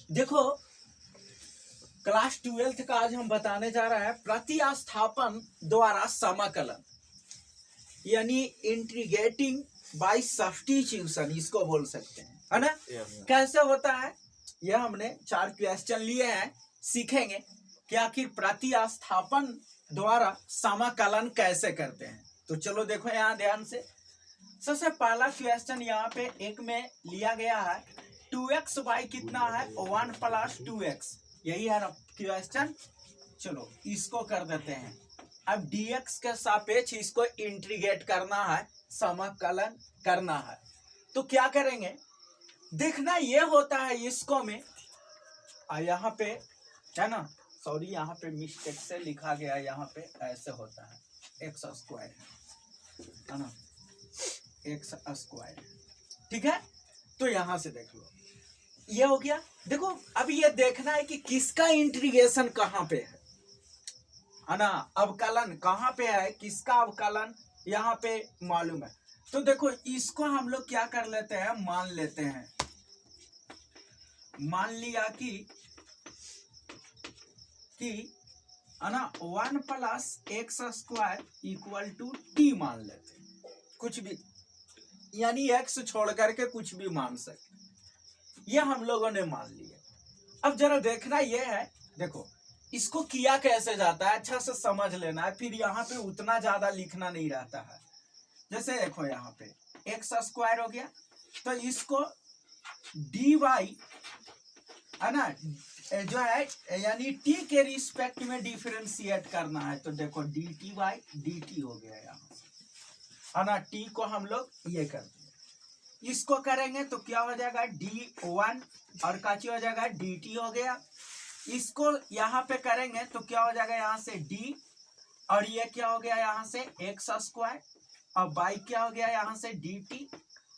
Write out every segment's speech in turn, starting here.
देखो class 12th का आज हम बताने जा रहे हैं प्रतिस्थापन द्वारा समाकलन, यानी इंटीग्रेटिंग बाय सब्स्टिट्यूशन इसको बोल सकते हैं, है ना। कैसे होता है यह हमने 4 क्वेश्चन लिए हैं, सीखेंगे कि आखिर प्रतिस्थापन द्वारा समाकलन कैसे करते हैं। तो चलो देखो यहाँ ध्यान से। सबसे पहला क्वेश्चन यहाँ पे एक में लिया गया है 2x बाई कितना है 1 + 2x, यही है ना क्वेश्चन। चलो इसको कर देते हैं। अब dx के सापेक्ष इसको इंटीग्रेट करना है, समाकलन करना है। तो क्या करेंगे देखना, ये होता है इसको में यहाँ पे है ना, सॉरी यहाँ पे मिस्टेक से लिखा गया, यहाँ पे ऐसे होता है x² है ना, x², ठीक है। तो यहां से देख लो, ये हो गया। देखो अब ये देखना है कि किसका इंटीग्रेशन कहां पे है ना, अवकलन कहां पे है, किसका अवकलन यहाँ पे मालूम है। तो देखो इसको हम लोग क्या कर लेते हैं, मान लेते हैं, मान लिया कि है ना 1 + x² = t मान लेते हैं, कुछ भी, यानी x छोड़ करके कुछ भी मान सकते, ये हम लोगों ने मान लिया। अब जरा देखना ये है, देखो इसको किया कैसे जाता है अच्छा से समझ लेना है, फिर यहाँ पे उतना ज्यादा लिखना नहीं रहता है। जैसे देखो यहाँ पे x² हो गया, तो इसको dy है ना जो है यानी t के रिस्पेक्ट में डिफरेंशिएट करना है। तो देखो dt/dt हो गया यहाँ से, है ना, t को हम लोग ये कर दिए, इसको करेंगे तो क्या हो जाएगा d1 और काची हो जाएगा dt हो गया। इसको यहाँ पे करेंगे तो क्या हो जाएगा यहाँ से d, और ये क्या हो गया यहाँ से x², और बाई क्या हो गया यहाँ से dt,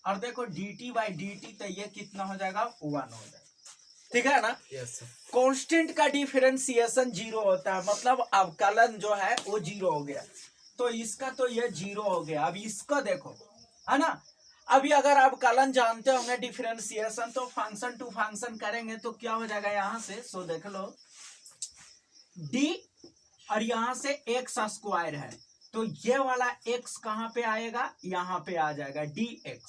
और देखो dt/dt, तो ये कितना हो जाएगा 1 हो जाएगा, ठीक है ना। Yes sir. कांस्टेंट का डिफरेंशिएशन 0 होता है, मतलब अवकलन जो है वो 0 हो गया। तो इसका तो ये 0 हो गया। अब इसको देखो, है ना, अभी अगर अवकलन जानते होंगे डिफरेंशिएशन, तो फंक्शन टू फंक्शन करेंगे तो क्या हो जाएगा यहाँ से, सो देख लो d, और यहाँ से x² है, तो ये वाला x कहाँ पे आएगा, यहाँ पे आ जाएगा dx,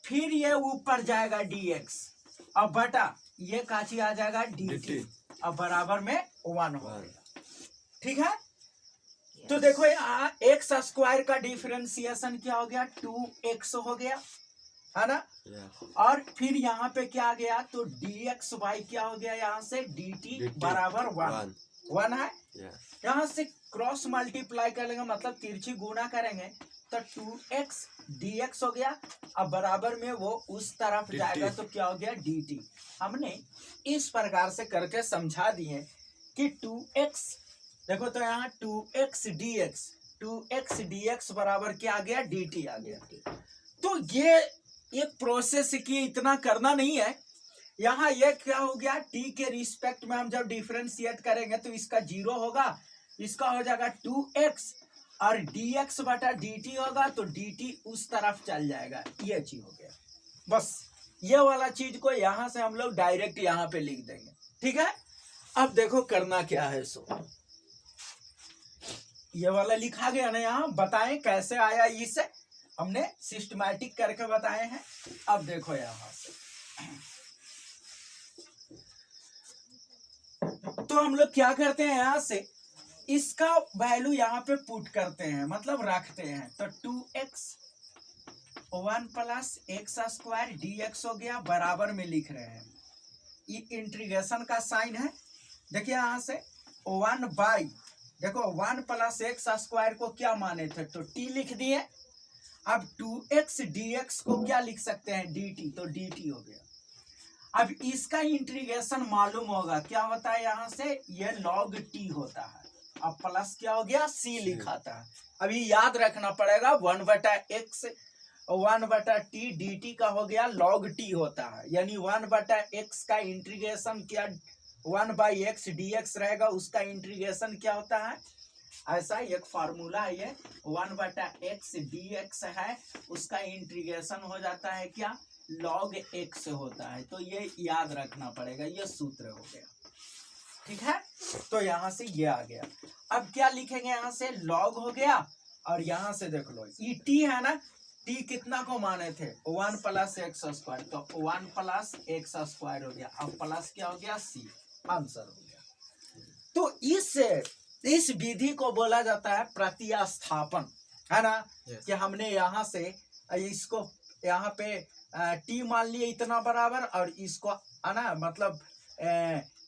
फिर ये ऊपर जाएगा dx, अब बटा ये काची आ जाएगा dt, अब बराबर में 1 हो गया, ठीक है। तो देखो यहाँ x² का डिफरेंशिएशन क्या हो गया 2x हो गया, है ना, और फिर यहाँ पे क्या आ गया, तो dx/ क्या हो गया यहाँ से dt बराबर 1 है। यहाँ से क्रॉस मल्टीप्लाई करेंगे, मतलब तिरछी गुणा करेंगे, तो 2x dx हो गया, अब बराबर में वो उस तरफ जाएगा तो क्या हो गया dt। हमने इस प्रकार से करके समझा दिए कि 2x, देखो तो यहाँ 2x dx बराबर क्या आ गया dt आ गया। तो ये एक प्रोसेस की, इतना करना नहीं है। यहाँ ये क्या हो गया, t के रिस्पेक्ट में हम जब डिफरेंशिएट करेंगे तो इसका 0 होगा, इसका हो जाएगा 2x, और dx/dt होगा, तो dt उस तरफ चल जाएगा, ये चीज हो गया। बस ये वाला चीज को यहाँ से हम लोग डायरेक्ट यहाँ पे लिख देंगे, ठीक है। अब देखो करना क्या है, सो ये वाला लिखा गया ना, यहाँ बताएं कैसे आया, इसे हमने सिस्टमैटिक करके बताए हैं। अब देखो यहाँ से, तो हम लोग क्या करते हैं, यहाँ से इसका वैल्यू यहाँ पे पुट करते हैं, मतलब रखते हैं। तो 2x 1 + x² dx हो गया, बराबर में लिख रहे हैं, ये इंटीग्रेशन का साइन है। देखिए यहाँ से 1 बाई, देखो 1 + x² को क्या माने थे, तो t लिख दिए। अब 2x dx को क्या लिख सकते हैं dt, तो dt हो गया। अब इसका इंटीग्रेशन मालूम होगा, क्या होता है यहाँ से, ये log t होता है, अब प्लस क्या हो गया c लिखा था। अभी याद रखना पड़ेगा 1/x 1/t dt का हो गया log t होता है, यानी 1/x का इंटीग्रेशन क्या 1/x dx रहेगा, उसका इंटीग्रेशन क्या होता है, ऐसा एक फार्मूला है, ये 1/x dx है, उसका इंटीग्रेशन हो जाता है क्या log x होता है। तो ये याद रखना पड़ेगा, ये सूत्र हो गया, ठीक है। तो यहां से ये आ गया। अब क्या लिखेंगे, यहां से log हो गया और यहां से देख लो ये t है ना, t कितना को माने थे 1 प्लस एक्स स्क्वायर, तो 1 प्लस एक्स स्क्वायर हो गया। अब प्लस क्या हो गया c, आंसर हो गया। तो इस विधि को बोला जाता है प्रतिस्थापन, है ना। Yes. कि हमने यहाँ से इसको यहाँ पे t मान लिया इतना बराबर, और इसको है ना मतलब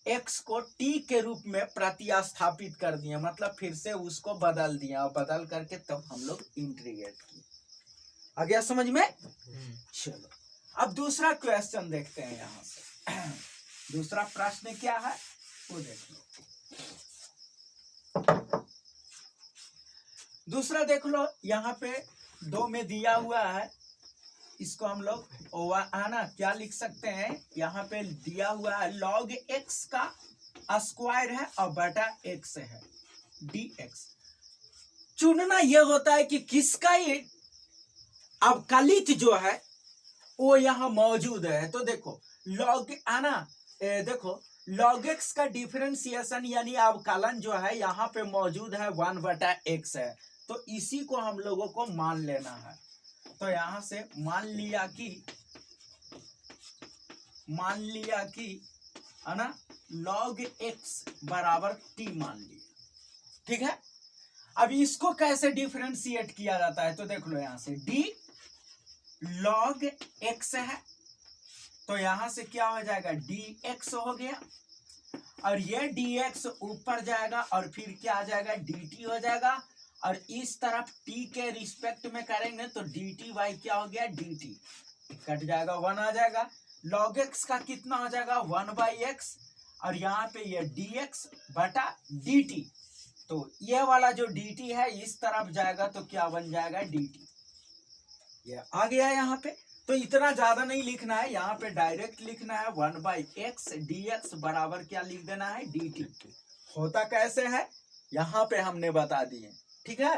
x को t के रूप में प्रतिस्थापित कर दिया, मतलब फिर से उसको बदल दिया, और बदल करके तब हम लोग इंटीग्रेट किए। आ गया समझ में? चलो अब दूसरा क्वेश्चन देखते हैं यहाँ से। दूसरा प्रश्न क्या है वो देख लो। दूसरा देख लो, यहाँ पे 2 में दिया हुआ है, इसको हम लोग है ना क्या लिख सकते हैं, यहाँ पे दिया हुआ है log x का स्क्वायर है और बटा x है dx। चुनना यह होता है कि किसका ये अवकलित जो है वो यहाँ मौजूद है। तो देखो log है ना, देखो log x का डिफरेंशिएशन यानी अवकलन जो है यहाँ पे मौजूद है 1 बटा x है, तो इसी को हम लोगों को मान लेना है। तो यहां से मान लिया कि है ना log x बराबर t मान लिया, ठीक है। अब इसको कैसे डिफरेंशिएट किया जाता है, तो देख लो यहां से d log x है, तो यहां से क्या हो जाएगा dx हो गया, और ये dx ऊपर जाएगा और फिर क्या आ जाएगा dt हो जाएगा, और इस तरफ t के रिस्पेक्ट में करेंगे तो dt बाई क्या हो गया dt, कट जाएगा 1 आ जाएगा। log x का कितना हो जाएगा 1 बाई x, और यहाँ पे ये dx बटा dt, तो ये वाला जो dt है इस तरफ जाएगा तो क्या बन जाएगा dt, ये आ गया यहाँ पे। तो इतना ज्यादा नहीं लिखना है, यहाँ पे डायरेक्ट लिखना है 1 बाई एक्स dx बराबर क्या लिख देना है dt। होता कैसे है यहाँ पे हमने बता दिए, ठीक है।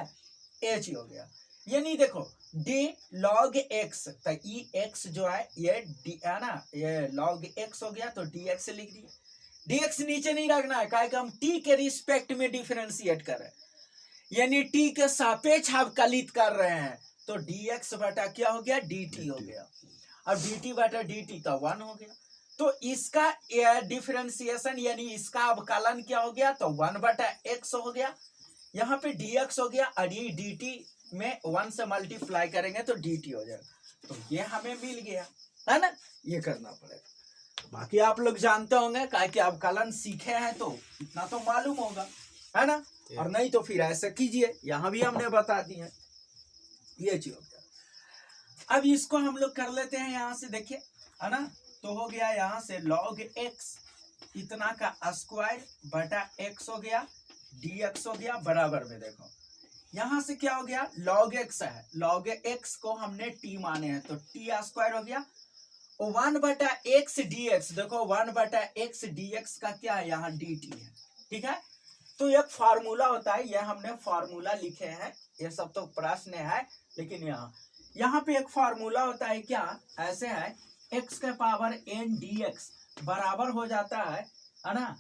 h हो गया, यानी देखो d log x, तो ई x जो है ये d है ना, ये log x हो गया तो dx लिख दिया। dx नीचे नहीं रखना है, काहे कि हम t के रिस्पेक्ट में डिफरेंशिएट कर रहे हैं, यानी t के सापेक्ष अवकलित कर रहे हैं, तो dx बटा क्या हो गया dt हो गया, अब dt बटा dt का 1 हो गया। तो इसका डिफरेंशिएशन यानी इसका अवकलन क्या हो गया, तो 1 बटा x हो गया, यहाँ पे dx हो गया, और ये dt में 1 से मल्टीप्लाई करेंगे तो dt हो जाएगा। तो ये हमें मिल गया, है ना, ये करना पड़ेगा। बाकी आप लोग जानते होंगे, काहे कि अवकलन सीखे हैं तो इतना तो मालूम होगा, है ना, और नहीं तो फिर ऐसे कीजिए, यहाँ भी हमने बता दी है। ये चीज हो गया। अब इसको हम लोग कर लेते हैं यहाँ से, देखिए है ना, तो हो गया यहाँ से log x इतना का स्क्वायर बटा x हो गया, dx हो गया बराबर में, देखो यहाँ से क्या हो गया log x है, log x को हमने t माने हैं तो t स्क्वायर हो गया, 1 बटा x dx, देखो 1 बटा x dx का क्या है यहाँ dt है, ठीक है। तो एक फार्मूला होता है, यह हमने फार्मूला लिखे हैं, ये सब तो प्रश्न है, लेकिन यहाँ पे एक फार्मूला होता है, क्या ऐसे है x के पावर n dx बराबर हो जाता है ना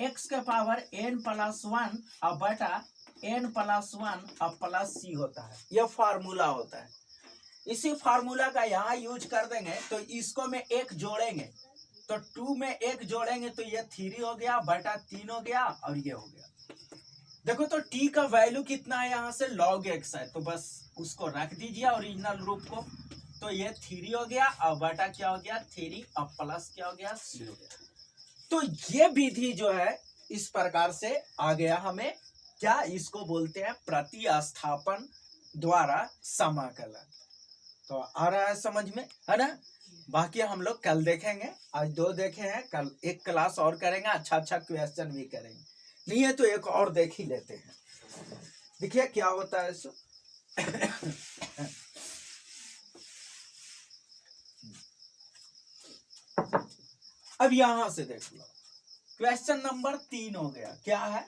x के पावर n प्लस 1 और बटा n प्लस 1 और प्लस c होता है, यह फार्मूला होता है। इसी फार्मूला का यहाँ यूज कर देंगे, तो इसको में एक जोड़ेंगे तो 2 में एक जोड़ेंगे तो ये 3 हो गया बटा 3 हो गया, और ये हो गया। देखो तो t का वैल्यू कितना है यहाँ से log x है, तो बस उसको रख दीजिए ओरिजिनल रूप को, तो ये 3 हो गया और बटा क्या हो गया 3 और प्लस क्या हो गया c हो गया। तो ये विधि जो है इस प्रकार से आ गया हमें, क्या इसको बोलते हैं प्रतिस्थापन द्वारा समाकलन। तो आ रहा है समझ में, है ना। बाकी हम लोग कल देखेंगे, आज 2 देखे हैं, कल एक क्लास और करेंगे, अच्छा क्वेश्चन भी करेंगे, नहीं है तो एक और देख ही लेते हैं, देखिए क्या होता है सो। अब यहां से देख लो, क्वेश्चन नंबर 3 हो गया, क्या है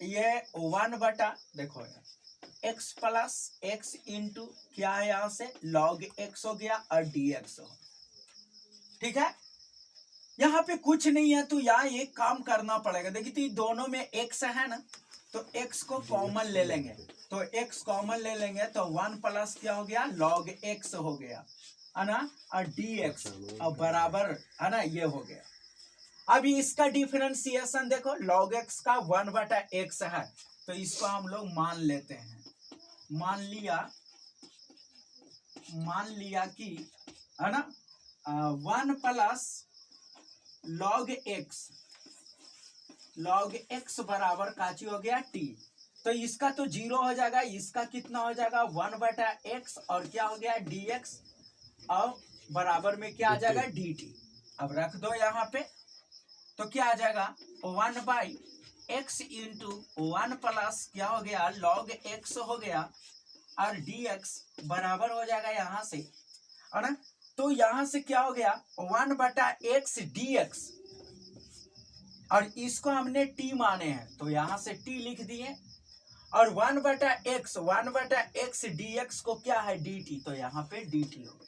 ये 1 बटा, देखो एक्स प्लस एक्स इंटू क्या है यहां से लॉग एक्स हो गया और डी एक्स हो। ठीक है, यहाँ पे कुछ नहीं है तो यहाँ एक काम करना पड़ेगा। देखिए तो दोनों में एक्स है ना, तो एक्स को कॉमन ले लेंगे, तो एक्स कॉमन ले लेंगे तो 1 प्लस क्या हो गया लॉग एक्स हो गया है ना, और डी एक्स और बराबर है ना ये हो गया। अभी इसका डिफरेंशिएशन देखो, लॉग एक्स का 1/x है, तो इसको हम लोग मान लेते हैं। मान लिया कि है ना 1 प्लस लॉग एक्स बराबर काची हो गया टी, तो इसका तो 0 हो जाएगा, इसका कितना हो जाएगा 1/x और क्या हो गया dx और बराबर में क्या आ जाएगा dt। अब रख दो यहाँ पे, तो क्या आ जाएगा 1/x इंटू 1 प्लस क्या हो गया log x हो गया और dx बराबर हो जाएगा यहाँ से, है ना। तो यहाँ से क्या हो गया 1/x dx और इसको हमने t माने हैं तो यहाँ से t लिख दिए, और 1/x dx को क्या है dt, तो यहाँ पे dt हो गया।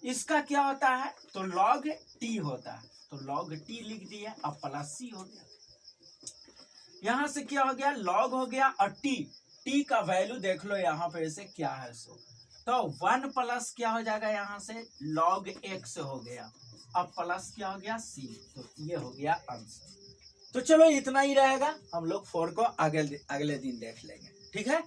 इसका क्या होता है तो log t होता है, तो log t लिख दिए, अब प्लस c हो गया। यहाँ से क्या हो गया log हो गया और t का वैल्यू देख लो यहाँ पे से क्या है सो, तो 1 प्लस क्या हो जाएगा यहाँ से log x हो गया, अब प्लस क्या हो गया c, तो ये हो गया आंसर। तो चलो इतना ही रहेगा, हम लोग 4 को अगले दिन देख लेंगे। ठीक है।